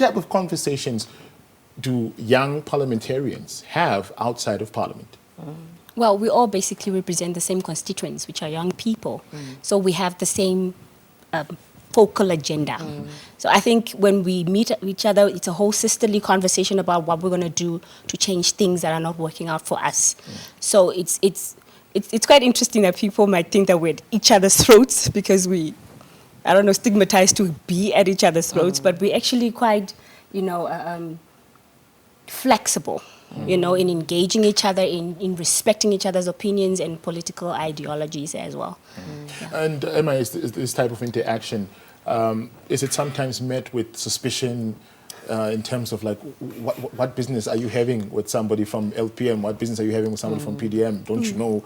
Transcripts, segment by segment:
type of conversations do young parliamentarians have outside of Parliament? Well, we all basically represent the same constituents, which are young people. So we have the same focal agenda. So I think when we meet each other, it's a whole sisterly conversation about what we're going to do to change things that are not working out for us. So it's quite interesting that people might think that we're at each other's throats because we, I don't know, stigmatized to be at each other's throats, but we're actually quite, flexible, in engaging each other, in respecting each other's opinions and political ideologies as well. And Emma, is this type of interaction, is it sometimes met with suspicion in terms of like, what business are you having with somebody from LPM? What business are you having with somebody from PDM? Don't you know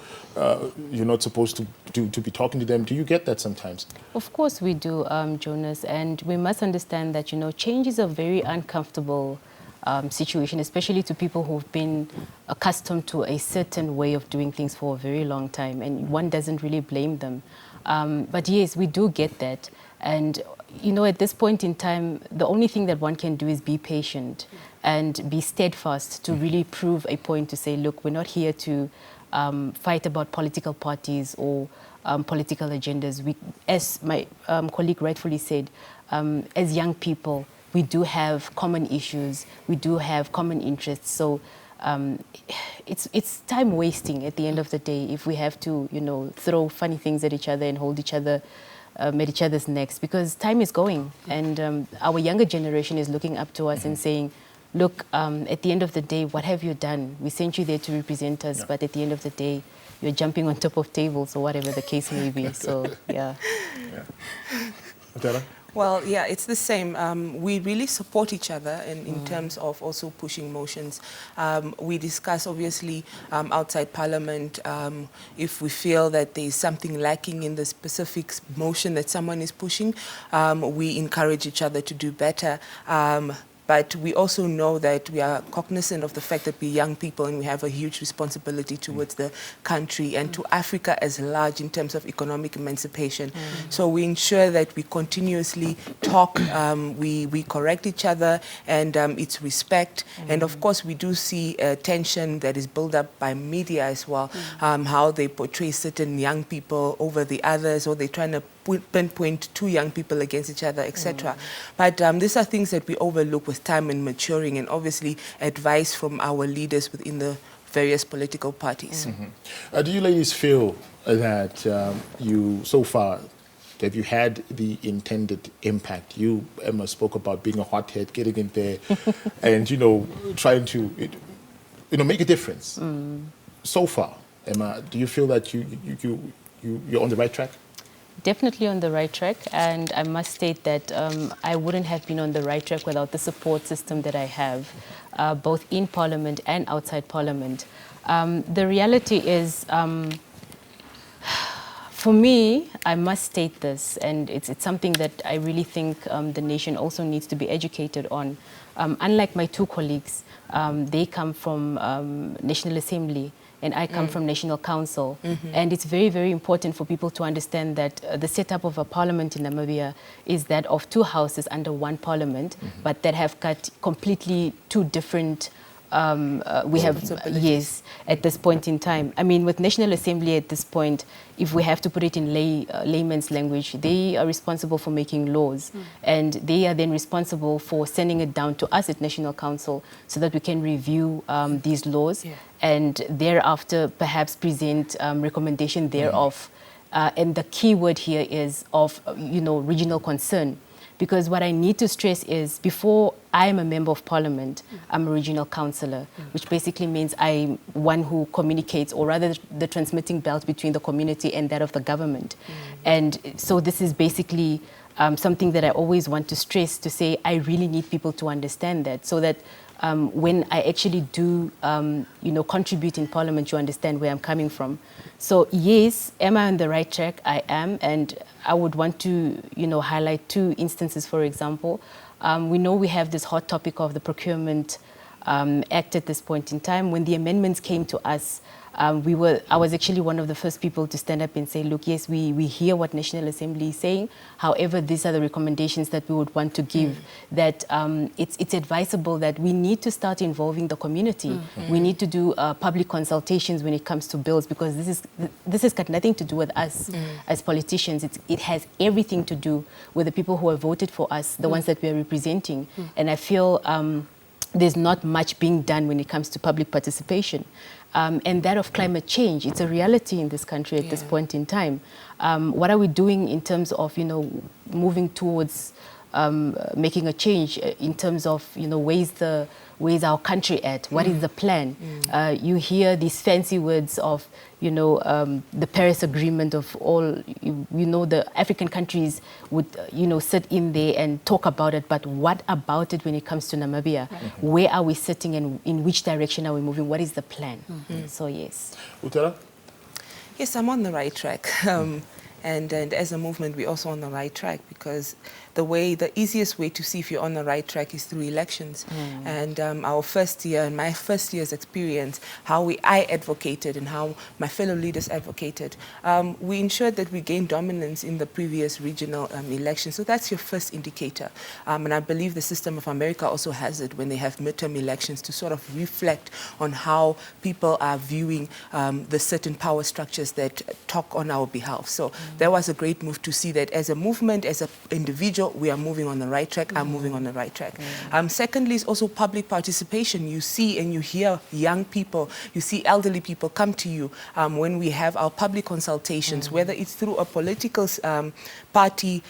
you're not supposed to be talking to them? Do you get that sometimes? Of course we do, Jonas, and we must understand that, change is a very uncomfortable situation, especially to people who've been accustomed to a certain way of doing things for a very long time, and one doesn't really blame them. But yes, we do get that. And, at this point in time, the only thing that one can do is be patient and be steadfast to really prove a point to say, look, we're not here to fight about political parties or political agendas. We, as my colleague rightfully said, as young people, we do have common issues, we do have common interests. So it's time wasting at the end of the day if we have to, throw funny things at each other and hold each other at each other's necks, because time is going, and our younger generation is looking up to us and saying, look, at the end of the day, what have you done? We sent you there to represent us, but at the end of the day, you're jumping on top of tables or whatever the case may be. So, yeah. Adela? Well, yeah, it's the same. We really support each other in terms of also pushing motions. We discuss, obviously, outside Parliament, if we feel that there is something lacking in the specific motion that someone is pushing, we encourage each other to do better. But we also know that we are cognizant of the fact that we're young people and we have a huge responsibility towards the country and to Africa as large in terms of economic emancipation. So we ensure that we continuously talk, we correct each other, and it's respect. And of course, we do see tension that is built up by media as well, how they portray certain young people over the others, or they're trying to pinpoint two young people against each other, etc. But these are things that we overlook with time and maturing, and obviously advice from our leaders within the various political parties. Do you ladies feel that you, so far, have you had the intended impact? You, Emma, spoke about being a hothead, getting in there, and, trying to, make a difference. So far, Emma, do you feel that you're on the right track? Definitely on the right track, and I must state that I wouldn't have been on the right track without the support system that I have, both in Parliament and outside Parliament. The reality is, for me, I must state this, and it's something that I really think the nation also needs to be educated on. Unlike my two colleagues, they come from National Assembly, and I come from National Council. And it's very, very important for people to understand that the setup of a parliament in Namibia is that of two houses under one parliament, but that have got completely two different we have, yes, at this point in time. I mean, with National Assembly at this point, if we have to put it in layman's language, they are responsible for making laws, and they are then responsible for sending it down to us at National Council so that we can review these laws and thereafter perhaps present recommendation thereof. And the key word here is of, regional concern. Because what I need to stress is, before I am a member of Parliament, I'm a regional councillor, which basically means I'm one who communicates, or rather the transmitting belt between the community and that of the government. And so this is basically something that I always want to stress, to say I really need people to understand that, so that when I actually do, contribute in Parliament, you understand where I'm coming from. So yes, am I on the right track? I am, and I would want to, highlight two instances, for example. We know we have this hot topic of the Procurement Act at this point in time. When the amendments came to us, I was actually one of the first people to stand up and say, look, yes, we hear what National Assembly is saying. However, these are the recommendations that we would want to give, that it's advisable that we need to start involving the community. We need to do public consultations when it comes to bills, because this has got nothing to do with us as politicians. It has everything to do with the people who have voted for us, the ones that we are representing. And I feel there's not much being done when it comes to public participation. And that of climate change, it's a reality in this country at this point in time. What are we doing in terms of, moving towards making a change in terms of, where's our country at? What is the plan? You hear these fancy words of, the Paris Agreement of all, the African countries would, sit in there and talk about it, but what about it when it comes to Namibia? Where are we sitting and in which direction are we moving? What is the plan? So, yes. Utara? Yes, I'm on the right track. And as a movement, we're also on the right track, because the easiest way to see if you're on the right track is through elections. And our first year, and my first year's experience, how I advocated and how my fellow leaders advocated, we ensured that we gained dominance in the previous regional elections. So that's your first indicator. And I believe the system of America also has it when they have midterm elections, to sort of reflect on how people are viewing the certain power structures that talk on our behalf. So that was a great move to see that as a movement, as an individual, we are moving on the right track. I'm moving on the right track. Secondly, is also public participation. You see and you hear young people, you see elderly people come to you when we have our public consultations, whether it's through a political party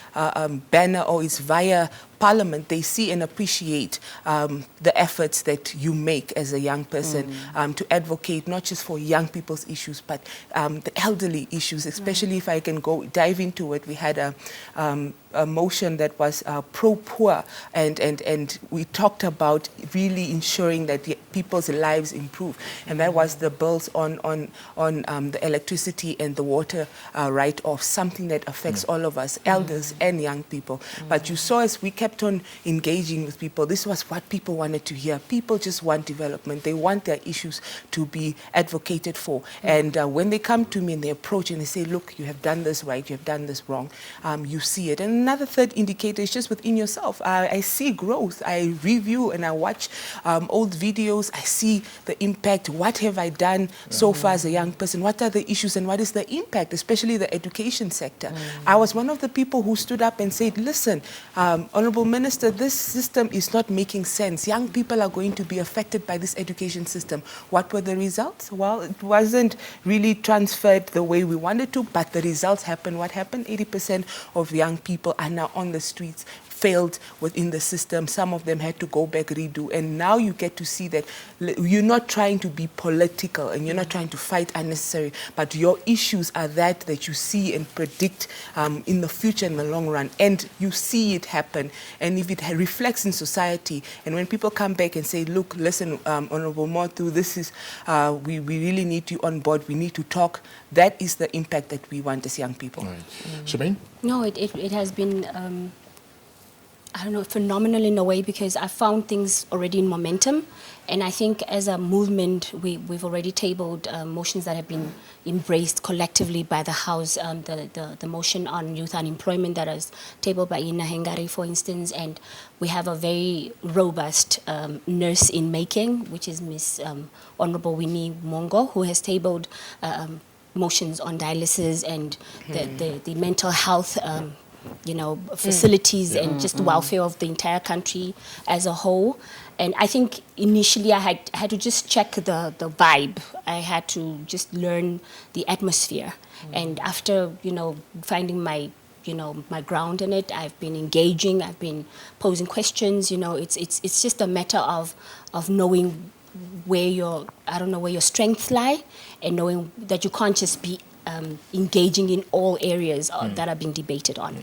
banner or it's via Parliament. They see and appreciate the efforts that you make as a young person to advocate not just for young people's issues, but the elderly issues, especially if I can dive into it. We had a motion that was pro-poor, and we talked about really ensuring that people's lives improve, and that was the bills on the electricity and the water write-off, something that affects all of us, elders and young people. But you saw as we kept on engaging with people, this was what people wanted to hear. People just want development. They want their issues to be advocated for. And when they come to me and they approach and they say, look, you have done this right, you have done this wrong, you see it. And another third indicator is just within yourself. I see growth. I review and I watch old videos. I see the impact. What have I done so far as a young person? What are the issues and what is the impact, especially the education sector? I was one of the people who stood up and said, listen, Honorable Minister, this system is not making sense. Young people are going to be affected by this education system. What were the results? Well, it wasn't really transferred the way we wanted to, but the results happened. What happened? 80% of young people are now on the streets, failed within the system. Some of them had to go back, redo. And now you get to see that you're not trying to be political and you're not trying to fight unnecessary, but your issues are that you see and predict in the future, in the long run. And you see it happen. And if it reflects in society, and when people come back and say, look, listen, Honorable Motu, this is, we really need you on board. We need to talk. That is the impact that we want as young people. Right. Shemaine? No, it has been, I don't know, phenomenal in a way, because I found things already in momentum. And I think as a movement, we've already tabled motions that have been embraced collectively by the House. The motion on youth unemployment that was tabled by Ina Hengari, for instance. And we have a very robust nurse in making, which is Miss Honorable Winnie Mongo, who has tabled motions on dialysis and the mental health facilities and just the welfare of the entire country as a whole. And I think initially I had to just check the vibe. I had to just learn the atmosphere. And after, finding my ground in it, I've been engaging, I've been posing questions. It's just a matter of knowing where your strengths lie, and knowing that you can't just be engaging in all areas that are being debated on.